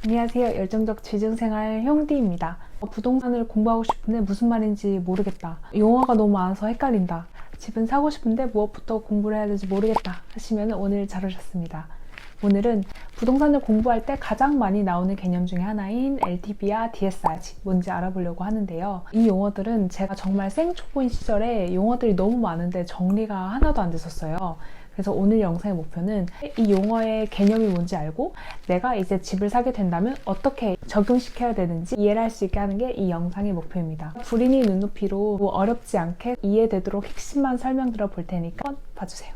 안녕하세요. 열정적 취중생활 형디입니다. 부동산을 공부하고 싶은데 무슨 말인지 모르겠다. 용어가 너무 많아서 헷갈린다. 집은 사고 싶은데 무엇부터 공부를 해야 될지 모르겠다 하시면 오늘 잘 오셨습니다. 오늘은 부동산을 공부할 때 가장 많이 나오는 개념 중에 하나인 LTV와 DSR 뭔지 알아보려고 하는데요. 이 용어들은 제가 정말 생초보인 시절에 용어들이 너무 많은데 정리가 하나도 안 됐었어요. 그래서 오늘 영상의 목표는 이 용어의 개념이 뭔지 알고 내가 이제 집을 사게 된다면 어떻게 적용시켜야 되는지 이해를 할 수 있게 하는 게 이 영상의 목표입니다. 불인이 눈높이로 어렵지 않게 이해되도록 핵심만 설명드려 볼 테니까 봐주세요.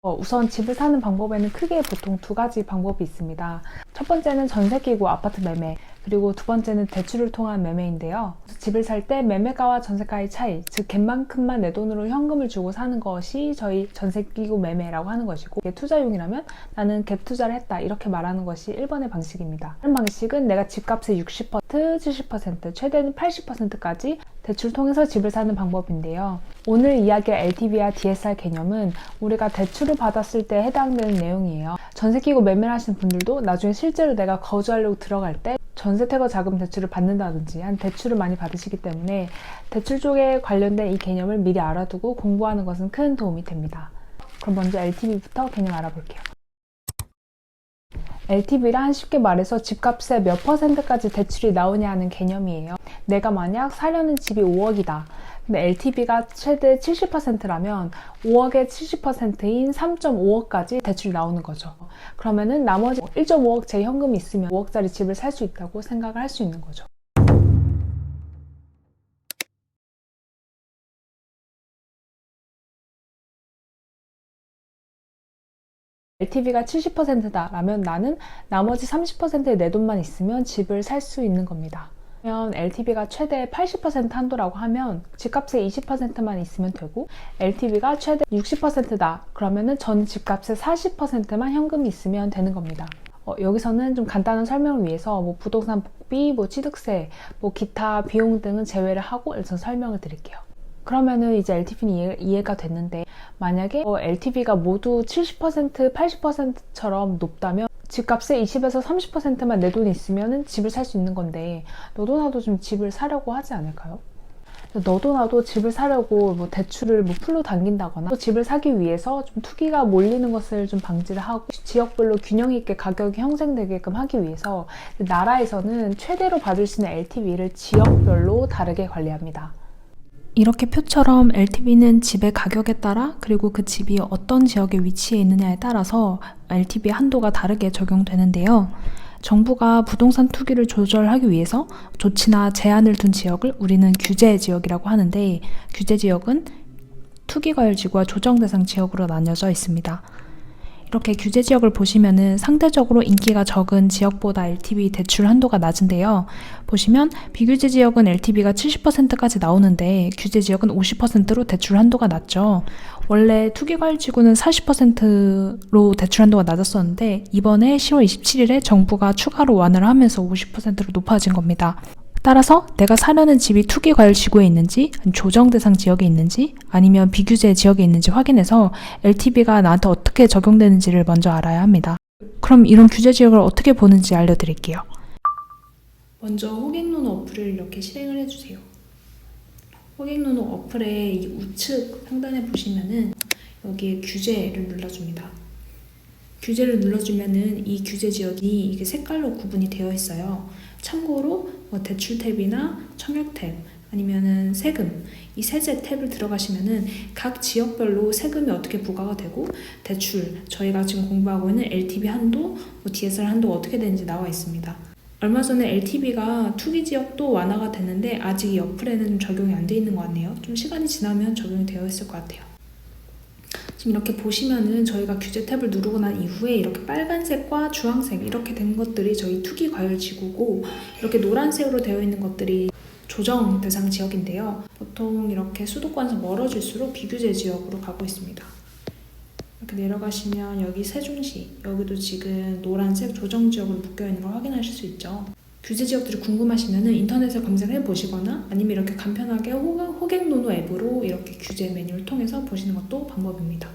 우선 집을 사는 방법에는 크게 보통 두 가지 방법이 있습니다. 첫 번째는 전세 끼고 아파트 매매, 그리고 두 번째는 대출을 통한 매매인데요. 집을 살 때 매매가와 전세가의 차이, 즉 갭만큼만 내 돈으로 현금을 주고 사는 것이 저희 전세 끼고 매매라고 하는 것이고, 이게 투자용이라면 나는 갭 투자를 했다 이렇게 말하는 것이 1번의 방식입니다. 다른 방식은 내가 집값의 60%, 70%, 최대는 80%까지 대출 통해서 집을 사는 방법인데요. 오늘 이야기할 LTV와 DSR 개념은 우리가 대출을 받았을 때 해당되는 내용이에요. 전세 끼고 매매를 하시는 분들도 나중에 실제로 내가 거주하려고 들어갈 때 전세태거 자금 대출을 받는다든지 한 대출을 많이 받으시기 때문에 대출 쪽에 관련된 이 개념을 미리 알아두고 공부하는 것은 큰 도움이 됩니다. 그럼 먼저 LTV부터 개념 알아볼게요. LTV란 쉽게 말해서 집값의 몇 %까지 대출이 나오냐 하는 개념이에요. 내가 만약 사려는 집이 5억이다. 근데 LTV가 최대 70%라면 5억의 70%인 3.5억까지 대출이 나오는 거죠. 그러면은 나머지 1.5억 제 현금이 있으면 5억짜리 집을 살 수 있다고 생각을 할 수 있는 거죠. LTV가 70%다 라면 나는 나머지 30%의 내 돈만 있으면 집을 살 수 있는 겁니다. 그러면 LTV가 최대 80% 한도라고 하면 집값의 20%만 있으면 되고, LTV가 최대 60%다 그러면은 전 집값의 40%만 현금이 있으면 되는 겁니다. 여기서는 좀 간단한 설명을 위해서 부동산 복비, 취득세, 기타 비용 등은 제외를 하고 일단 설명을 드릴게요. 그러면은 이제 LTV는 이해가 됐는데, 만약에 LTV가 모두 70%, 80%처럼 높다면 집값의 20에서 30%만 내 돈이 있으면 집을 살 수 있는 건데, 너도 나도 좀 집을 사려고 하지 않을까요? 너도 나도 집을 사려고 대출을 풀로 당긴다거나 또 집을 사기 위해서 좀 투기가 몰리는 것을 좀 방지를 하고 지역별로 균형 있게 가격이 형성되게끔 하기 위해서 나라에서는 최대로 받을 수 있는 LTV를 지역별로 다르게 관리합니다. 이렇게 표처럼 LTV는 집의 가격에 따라 그리고 그 집이 어떤 지역에 위치해 있느냐에 따라서 LTV 한도가 다르게 적용되는데요. 정부가 부동산 투기를 조절하기 위해서 조치나 제한을 둔 지역을 우리는 규제 지역이라고 하는데, 규제 지역은 투기과열지구와 조정대상 지역으로 나뉘어져 있습니다. 이렇게 규제 지역을 보시면은 상대적으로 인기가 적은 지역보다 LTV 대출 한도가 낮은데요. 보시면 비규제 지역은 LTV가 70%까지 나오는데 규제 지역은 50%로 대출 한도가 낮죠. 원래 투기과열지구는 40%로 대출 한도가 낮았었는데 이번에 10월 27일에 정부가 추가로 완화를 하면서 50%로 높아진 겁니다. 따라서 내가 사려는 집이 투기과열지구에 있는지, 조정대상 지역에 있는지, 아니면 비규제 지역에 있는지 확인해서 LTV가 나한테 어떻게 적용되는지를 먼저 알아야 합니다. 그럼 이런 규제 지역을 어떻게 보는지 알려드릴게요. 먼저 호갱노노 어플을 이렇게 실행을 해주세요. 호갱노노 어플의 이 우측 상단에 보시면은 여기에 규제를 눌러줍니다. 규제를 눌러주면은 이 규제 지역이 이게 색깔로 구분이 되어 있어요. 참고로 대출 탭이나 청약 탭 아니면은 세금, 이 세제 탭을 들어가시면은 각 지역별로 세금이 어떻게 부과가 되고 대출, 저희가 지금 공부하고 있는 LTV 한도, DSR 한도가 어떻게 되는지 나와 있습니다. 얼마 전에 LTV가 투기 지역도 완화가 됐는데 아직 이 어플에는 좀 적용이 안 돼 있는 것 같네요. 좀 시간이 지나면 적용이 되어 있을 것 같아요. 지금 이렇게 보시면은 저희가 규제 탭을 누르고 난 이후에 이렇게 빨간색과 주황색 이렇게 된 것들이 저희 투기 과열 지구고, 이렇게 노란색으로 되어 있는 것들이 조정 대상 지역인데요. 보통 이렇게 수도권에서 멀어질수록 비규제 지역으로 가고 있습니다. 이렇게 내려가시면 여기 세종시, 여기도 지금 노란색 조정 지역으로 묶여 있는 걸 확인하실 수 있죠. 규제 지역들이 궁금하시면 인터넷에 검색해 보시거나 아니면 이렇게 간편하게 호갱노노 앱으로 이렇게 규제 메뉴를 통해서 보시는 것도 방법입니다.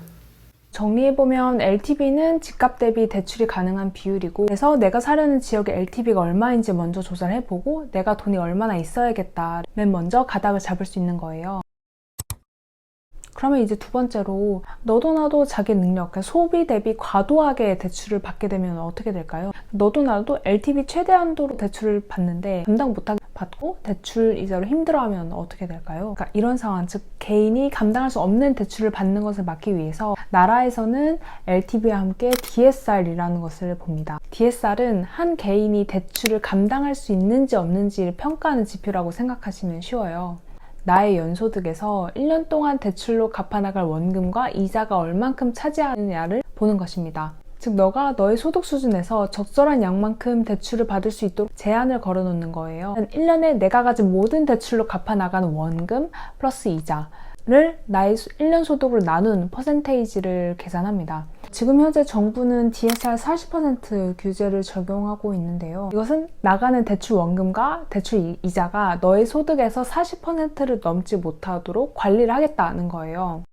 정리해보면 LTV는 집값 대비 대출이 가능한 비율이고, 그래서 내가 사려는 지역의 LTV가 얼마인지 먼저 조사를 해보고 내가 돈이 얼마나 있어야겠다 맨 먼저 가닥을 잡을 수 있는 거예요. 그러면 이제 두 번째로, 너도 나도 자기 능력, 소비 대비 과도하게 대출을 받게 되면 어떻게 될까요? 너도 나도 LTV 최대한도로 대출을 받는데 감당 못하게 받고 대출 이자로 힘들어하면 어떻게 될까요? 그러니까 이런 상황, 즉 개인이 감당할 수 없는 대출을 받는 것을 막기 위해서 나라에서는 LTV와 함께 DSR이라는 것을 봅니다. DSR은 한 개인이 대출을 감당할 수 있는지 없는지를 평가하는 지표라고 생각하시면 쉬워요. 나의 연소득에서 1년 동안 대출로 갚아나갈 원금과 이자가 얼만큼 차지하느냐를 보는 것입니다. 즉 너가 너의 소득 수준에서 적절한 양만큼 대출을 받을 수 있도록 제한을 걸어놓는 거예요. 1년에 내가 가진 모든 대출로 갚아나가는 원금 플러스 이자를 나의 1년 소득으로 나눈 퍼센테이지를 계산합니다. 지금 현재 정부는 DSR 40% 규제를 적용하고 있는데요. 이것은 나가는 대출 원금과 대출 이자가 너의 소득에서 40%를 넘지 못하도록 관리를 하겠다는 거예요.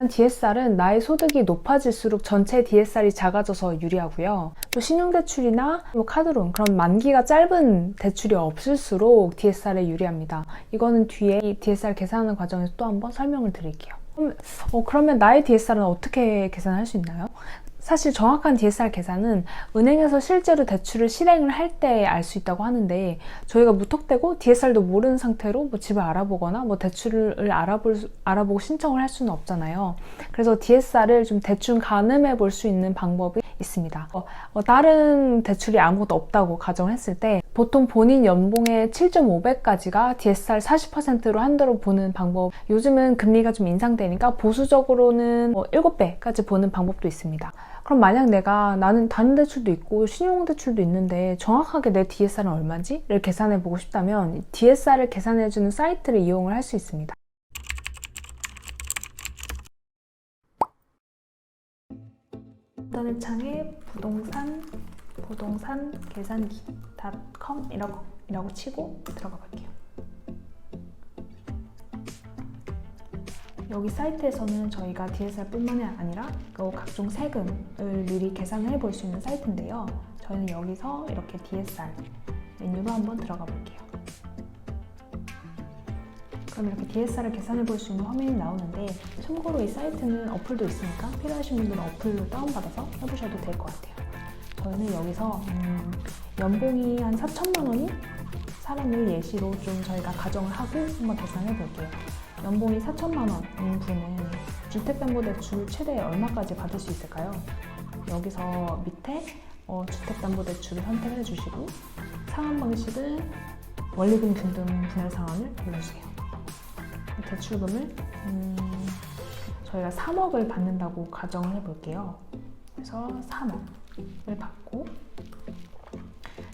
DSR은 나의 소득이 높아질수록 전체 DSR이 작아져서 유리하고요. 또 신용대출이나 카드론, 그런 만기가 짧은 대출이 없을수록 DSR에 유리합니다. 이거는 뒤에 이 DSR 계산하는 과정에서 또 한번 설명을 드릴게요. 그러면 나의 DSR은 어떻게 계산할 수 있나요? 사실 정확한 DSR 계산은 은행에서 실제로 대출을 실행을 할 때 알 수 있다고 하는데, 저희가 무턱대고 DSR도 모르는 상태로 집을 알아보거나 대출을 알아보고 신청을 할 수는 없잖아요. 그래서 DSR을 좀 대충 가늠해 볼 수 있는 방법이 있습니다. 다른 대출이 아무것도 없다고 가정했을 때 보통 본인 연봉의 7.5배까지가 DSR 40%로 한도로 보는 방법, 요즘은 금리가 좀 인상되니까 보수적으로는 7배까지 보는 방법도 있습니다. 그럼 만약 나는 다른 대출도 있고 신용대출도 있는데 정확하게 내 DSR은 얼마지? 를 계산해 보고 싶다면 DSR을 계산해주는 사이트를 이용을 할 수 있습니다. 인터넷 창에 부동산 계산기.com 이라고 치고 들어가 볼게요. 여기 사이트에서는 저희가 DSR뿐만이 아니라 각종 세금을 미리 계산을 해볼 수 있는 사이트인데요. 저희는 여기서 이렇게 DSR 메뉴로 한번 들어가 볼게요. 그럼 이렇게 DSR을 계산해 볼 수 있는 화면이 나오는데, 참고로 이 사이트는 어플도 있으니까 필요하신 분들은 어플로 다운받아서 해보셔도 될 것 같아요. 저희는 여기서 연봉이 한 4천만 원인 사람을 예시로 좀 저희가 가정을 하고 한번 계산해 볼게요. 연봉이 4천만 원인 분은 주택담보대출 최대 얼마까지 받을 수 있을까요? 여기서 밑에 주택담보대출을 선택해 주시고 상환 방식은 원리금 균등 분할 상환을 골라주세요. 대출금을 저희가 3억을 받는다고 가정을 해볼게요. 그래서 3억을 받고,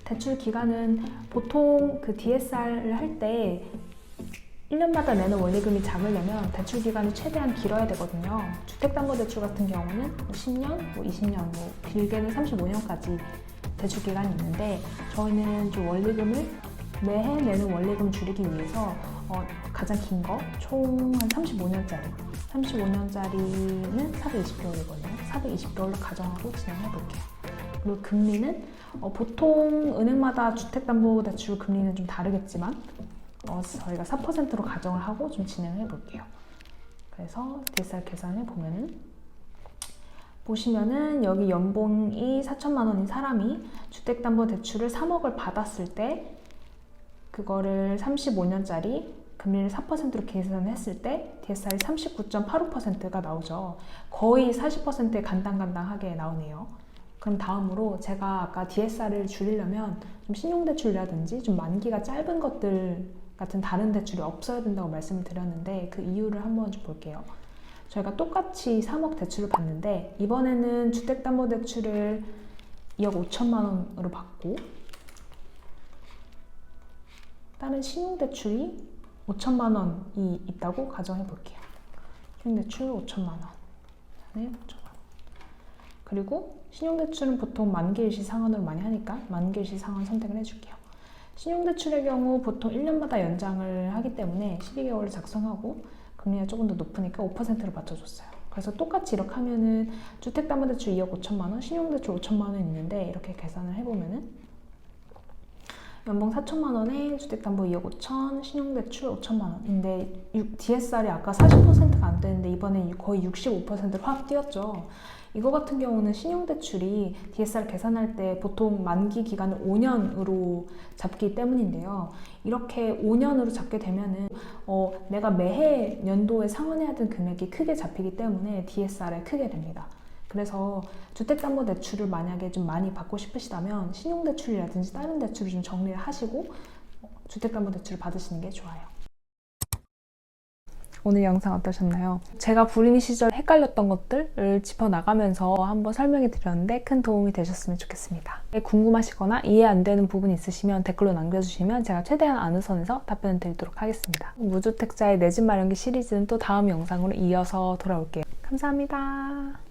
대출 기간은 보통 그 DSR을 할 때 1년마다 내는 원리금이 작으려면 대출 기간이 최대한 길어야 되거든요. 주택담보대출 같은 경우는 10년, 20년, 길게는 35년까지 대출 기간이 있는데, 저희는 좀 원리금을 매해 내는 원리금 줄이기 위해서 가장 긴 거 총 한 35년짜리는 420개월이거든요. 420개월로 가정하고 진행해 볼게요. 그리고 금리는 보통 은행마다 주택담보대출 금리는 좀 다르겠지만 저희가 4%로 가정을 하고 좀 진행해 볼게요. 그래서 DSR 계산해 보시면은 여기 연봉이 4천만 원인 사람이 주택담보대출을 3억을 받았을 때 그거를 35년짜리 금리를 4%로 계산했을 때 DSR이 39.85%가 나오죠. 거의 40%에 간당간당하게 나오네요. 그럼 다음으로 제가 아까 DSR을 줄이려면 좀 신용대출이라든지 좀 만기가 짧은 것들 같은 다른 대출이 없어야 된다고 말씀을 드렸는데, 그 이유를 한번 좀 볼게요. 저희가 똑같이 3억 대출을 받는데 이번에는 주택담보대출을 2억 5천만 원으로 받고 다른 신용대출이 5천만 원이 있다고 가정해 볼게요. 신용대출 5천만 원. 그리고 신용대출은 보통 만기일시 상환으로 많이 하니까 만기일시 상환 선택을 해줄게요. 신용대출의 경우 보통 1년마다 연장을 하기 때문에 12개월을 작성하고 금리가 조금 더 높으니까 5%로 맞춰줬어요. 그래서 똑같이 이렇게 하면은 주택담보대출 2억 5천만 원, 신용대출 5천만 원 있는데 이렇게 계산을 해보면은 연봉 4천만 원에 주택담보 2억 5천, 신용대출 5천만 원인데 DSR이 아까 40%가 안 되는데 이번에 거의 65%로 확 뛰었죠. 이거 같은 경우는 신용대출이 DSR 계산할 때 보통 만기 기간을 5년으로 잡기 때문인데요. 이렇게 5년으로 잡게 되면은 내가 매해 연도에 상환해야 되는 금액이 크게 잡히기 때문에 DSR에 크게 됩니다. 그래서 주택담보대출을 만약에 좀 많이 받고 싶으시다면 신용대출이라든지 다른 대출을 좀 정리를 하시고 주택담보대출을 받으시는 게 좋아요. 오늘 영상 어떠셨나요? 제가 불임 시절 헷갈렸던 것들을 짚어나가면서 한번 설명해 드렸는데 큰 도움이 되셨으면 좋겠습니다. 궁금하시거나 이해 안 되는 부분이 있으시면 댓글로 남겨주시면 제가 최대한 아는 선에서 답변을 드리도록 하겠습니다. 무주택자의 내 집 마련기 시리즈는 또 다음 영상으로 이어서 돌아올게요. 감사합니다.